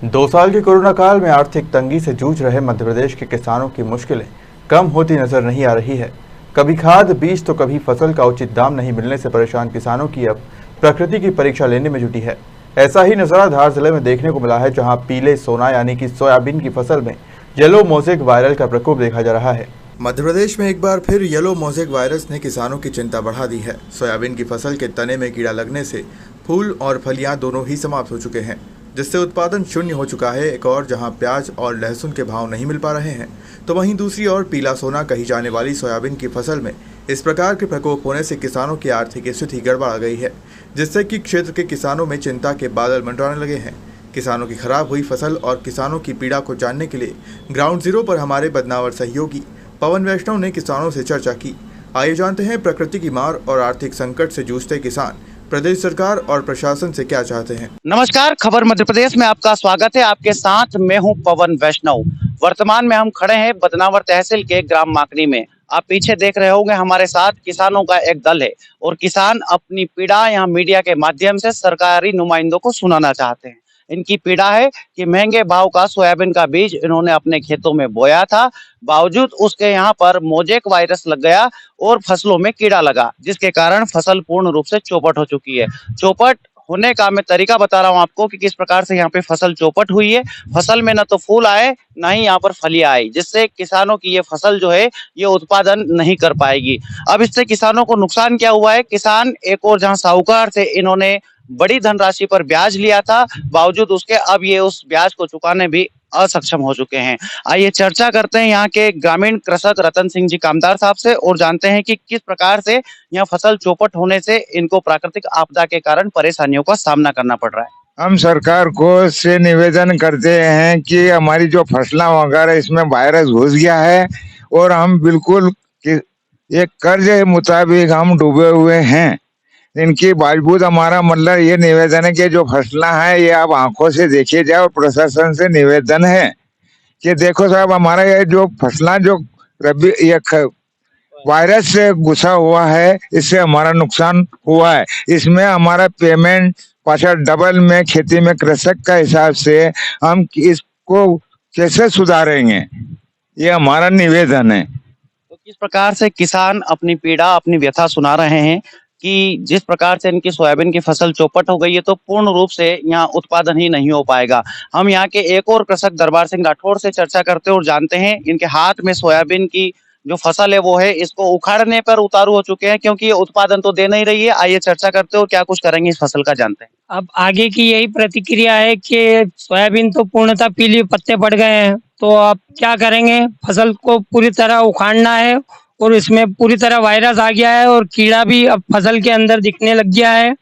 2 साल के कोरोना काल में आर्थिक तंगी से जूझ रहे मध्य प्रदेश के किसानों की मुश्किलें कम होती नजर नहीं आ रही है। कभी खाद बीज तो कभी फसल का उचित दाम नहीं मिलने से परेशान किसानों की अब प्रकृति की परीक्षा लेने में जुटी है। ऐसा ही नजारा धार जिले में देखने को मिला है, जहां पीले सोना यानी कि सोयाबीन की फसल में येलो मोज़ेक वायरस का प्रकोप देखा जा रहा है। मध्य प्रदेश में एक बार फिर येलो मोज़ेक वायरस ने किसानों की चिंता बढ़ा दी है। सोयाबीन की फसल के तने में कीड़ा लगने से फूल और फलियां दोनों ही समाप्त हो चुके हैं, जिससे उत्पादन शून्य हो चुका है। एक और जहां प्याज और लहसुन के भाव नहीं मिल पा रहे हैं, तो वहीं दूसरी ओर पीला सोना कही जाने वाली सोयाबीन की फसल में इस प्रकार के प्रकोप होने से किसानों की आर्थिक स्थिति गड़बड़ा गई है, जिससे कि क्षेत्र के किसानों में चिंता के बादल मंडराने लगे हैं। किसानों की खराब हुई फसल और किसानों की पीड़ा को जानने के लिए ग्राउंड जीरो पर हमारे बदनावर सहयोगी पवन वैष्णव ने किसानों से चर्चा की। आइए जानते हैं प्रकृति की मार और आर्थिक संकट से जूझते किसान प्रदेश सरकार और प्रशासन से क्या चाहते हैं। नमस्कार, खबर मध्य प्रदेश में आपका स्वागत है। आपके साथ मैं हूं पवन वैष्णव। वर्तमान में हम खड़े हैं बदनावर तहसील के ग्राम माकनी में। आप पीछे देख रहे होंगे, हमारे साथ किसानों का एक दल है और किसान अपनी पीड़ा यहाँ मीडिया के माध्यम से सरकारी नुमाइंदों को सुनाना चाहते हैं। इनकी पीड़ा है कि महंगे भाव का सोयाबीन का बीज इन्होंने अपने खेतों में बोया था, बावजूद उसके यहाँ पर मोज़ेक वायरस लग गया और फसलों में कीड़ा लगा, जिसके कारण फसल पूर्ण रूप से चौपट हो चुकी है। चौपट होने का मैं तरीका बता रहा हूँ आपको कि किस प्रकार से यहाँ पे फसल चौपट हुई है। फसल में न तो फूल आए, ना ही यहाँ पर फलियां आई, जिससे किसानों की ये फसल जो है ये उत्पादन नहीं कर पाएगी। अब इससे किसानों को नुकसान क्या हुआ है? किसान एक और जहाँ साहूकार थे, इन्होंने बड़ी धनराशि पर ब्याज लिया था, बावजूद उसके अब ये उस ब्याज को चुकाने भी असक्षम हो चुके हैं। आइए चर्चा करते हैं यहाँ के ग्रामीण कृषक रतन सिंह जी कामदार साहब से और जानते हैं कि किस प्रकार से यहाँ फसल चौपट होने से इनको प्राकृतिक आपदा के कारण परेशानियों का सामना करना पड़ रहा है। हम सरकार को से निवेदन करते हैं कि हमारी जो फसलें वगैरह इसमें वायरस घुस गया है और हम बिल्कुल एक कर्ज के मुताबिक हम डूबे हुए हैं। इनके बावजूद हमारा मतलब ये निवेदन है कि जो फसलें हैं ये आप आंखों से देखिए जाए और प्रशासन से निवेदन है कि देखो साहब, हमारा ये जो फसलें जो रबी ये वायरस से घुसा हुआ है, इससे हमारा नुकसान हुआ है। इसमें हमारा पेमेंट पाछा डबल में खेती में कृषक का हिसाब से हम इसको कैसे सुधारेंगे, ये हमारा निवेदन है। तो किस प्रकार से किसान अपनी पीड़ा अपनी व्यथा सुना रहे हैं कि जिस प्रकार से इनकी सोयाबीन की फसल चौपट हो गई है, तो पूर्ण रूप से यहाँ उत्पादन ही नहीं हो पाएगा। हम यहाँ के एक और कृषक दरबार सिंह राठौर से चर्चा करते हैं और जानते हैं इनके हाथ में सोयाबीन की जो फसल है वो है, इसको उखाड़ने पर उतारू हो चुके हैं, क्योंकि ये उत्पादन तो दे नहीं रही है। आइए चर्चा करते हो क्या कुछ करेंगे इस फसल का, जानते हैं। अब आगे की यही प्रतिक्रिया है कि सोयाबीन तो पूर्णतः पीली पत्ते पड़ गए हैं, तो अब क्या करेंगे? फसल को पूरी तरह उखाड़ना है और इसमें पूरी तरह वायरस आ गया है और कीड़ा भी अब फसल के अंदर दिखने लग गया है।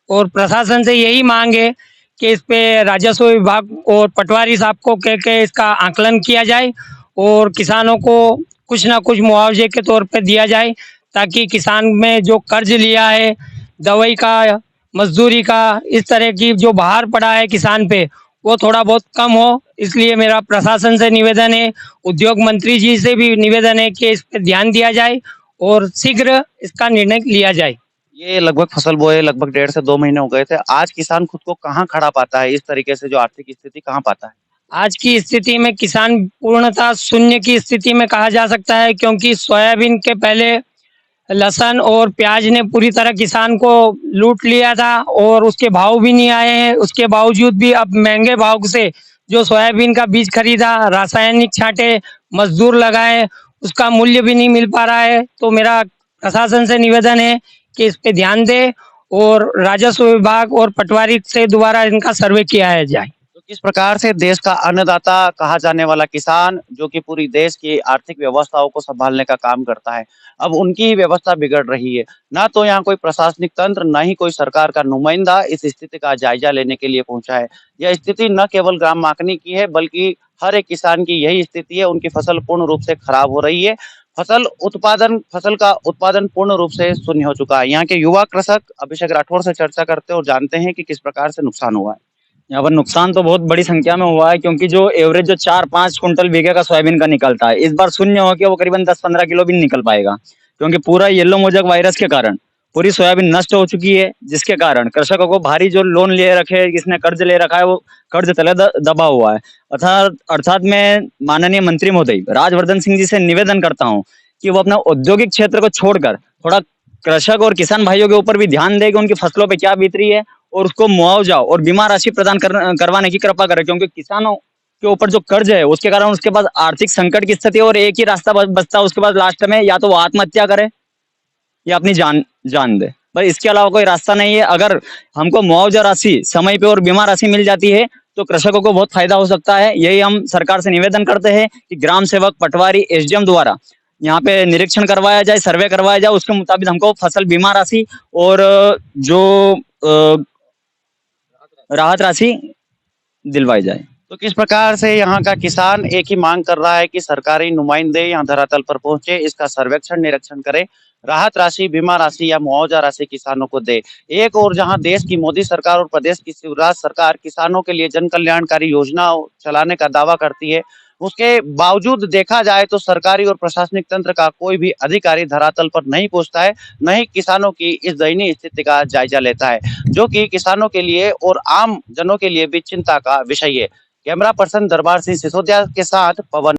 और प्रशासन से यही मांग है कि इस पे राजस्व विभाग और पटवारी साहब को कह के इसका आकलन किया जाए और किसानों को कुछ ना कुछ मुआवजे के तौर पे दिया जाए, ताकि किसान में जो कर्ज लिया है, दवाई का, मजदूरी का, इस तरह की जो भार पड़ा है किसान पे, वो थोड़ा बहुत कम हो। इसलिए मेरा प्रशासन से निवेदन है, उद्योग मंत्री जी से भी निवेदन है कि इस पे ध्यान दिया जाए और शीघ्र इसका निर्णय लिया जाए। ये लगभग फसल बोए लगभग 1.5 से 2 महीने हो गए थे। आज किसान खुद को कहाँ खड़ा पाता है? इस तरीके से जो आर्थिक स्थिति कहाँ पाता है? आज की स्थिति में किसान पूर्णतः शून्य की स्थिति में कहा जा सकता है, क्योंकि सोयाबीन के पहले लहसुन और प्याज ने पूरी तरह किसान को लूट लिया था और उसके भाव भी नहीं आए हैं। उसके बावजूद भी अब महंगे भाव से जो सोयाबीन का बीज खरीदा, रासायनिक छांटे, मजदूर लगाए, उसका मूल्य भी नहीं मिल पा रहा है। तो मेरा प्रशासन से निवेदन है कि इस पे ध्यान दे और राजस्व विभाग और पटवारी से दोबारा इनका सर्वे किया जाए। तो किस प्रकार से देश का अन्नदाता कहा जाने वाला किसान, जो कि पूरी देश की आर्थिक व्यवस्थाओं को संभालने का काम करता है, अब उनकी ही व्यवस्था बिगड़ रही है। ना तो यहाँ कोई प्रशासनिक तंत्र, ना ही कोई सरकार का नुमाइंदा इस स्थिति का जायजा लेने के लिए पहुंचा है। यह स्थिति न केवल ग्राम माकनी की है, बल्कि हर एक किसान की यही स्थिति है। उनकी फसल पूर्ण रूप से खराब हो रही है। फसल का उत्पादन पूर्ण रूप से शून्य हो चुका है। यहाँ के युवा कृषक अभिषेक राठौर से चर्चा करते हैं और जानते हैं कि किस प्रकार से नुकसान हुआ है। यहाँ पर नुकसान तो बहुत बड़ी संख्या में हुआ है, क्योंकि जो एवरेज जो 4-5 कुंटल बीघे का सोयाबीन का निकलता है, इस बार शून्य हो गया। वो करीबन 10-15 किलो भी नहीं निकल पाएगा, क्योंकि पूरा येलो मोज़ेक वायरस के कारण पूरी सोयाबीन नष्ट हो चुकी है, जिसके कारण कृषकों को भारी जो लोन ले रखे, किसने कर्ज ले रखा है, वो कर्ज तले दबा हुआ है। अर्थात अर्थात मैं माननीय मंत्री महोदय राजवर्धन सिंह जी से निवेदन करता हूँ कि वो अपना औद्योगिक क्षेत्र को छोड़कर थोड़ा कृषक और किसान भाइयों के ऊपर भी ध्यान दें कि उनकी फसलों पे क्या बीत रही है, और उसको मुआवजा और बीमा राशि प्रदान करवाने की कृपा करें, क्योंकि किसानों के ऊपर जो कर्ज है उसके कारण उसके पास आर्थिक संकट की स्थिति है, और एक ही रास्ता बचता है उसके पास लास्ट में, या तो वो आत्महत्या करे या अपनी जान जान दे। पर इसके अलावा कोई रास्ता नहीं है। अगर हमको मुआवजा राशि समय पे और बीमा राशि मिल जाती है तो कृषकों को बहुत फायदा हो सकता है। यही हम सरकार से निवेदन करते हैं कि ग्राम सेवक, पटवारी, एसडीएम द्वारा यहाँ पे निरीक्षण करवाया जाए, सर्वे करवाया जाए, उसके मुताबिक हमको फसल बीमा राशि और जो राहत राशि दिलवाई जाए। तो किस प्रकार से यहाँ का किसान एक ही मांग कर रहा है कि सरकारी नुमाइंदे यहाँ धरातल पर पहुंचे, इसका सर्वेक्षण निरीक्षण करे, राहत राशि, बीमा राशि या मुआवजा राशि किसानों को दे। एक और जहां देश की मोदी सरकार और प्रदेश की शिवराज सरकार किसानों के लिए जन कल्याणकारी योजना चलाने का दावा करती है, उसके बावजूद देखा जाए तो सरकारी और प्रशासनिक तंत्र का कोई भी अधिकारी धरातल पर नहीं पहुंचता है, न ही किसानों की इस दयनीय स्थिति का जायजा लेता है, जो कि किसानों के लिए और आम जनों के लिए भी चिंता का विषय है। कैमरा पर्सन दरबार सिंह सिसोदिया के साथ पवन।